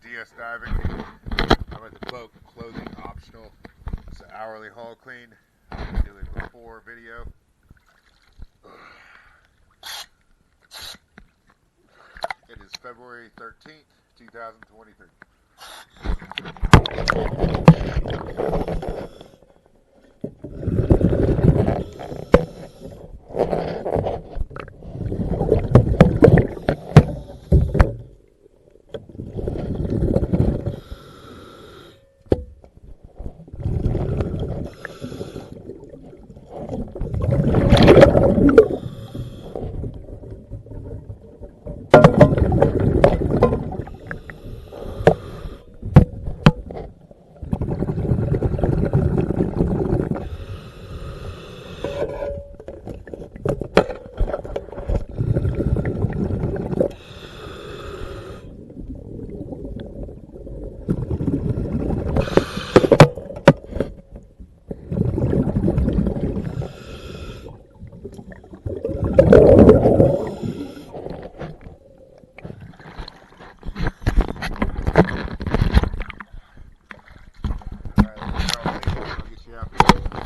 DS diving. I'm at the boat, clothing optional. It's an hourly haul clean. I'm going to do it before video. It is February 13th, 2023. I'll get you out there.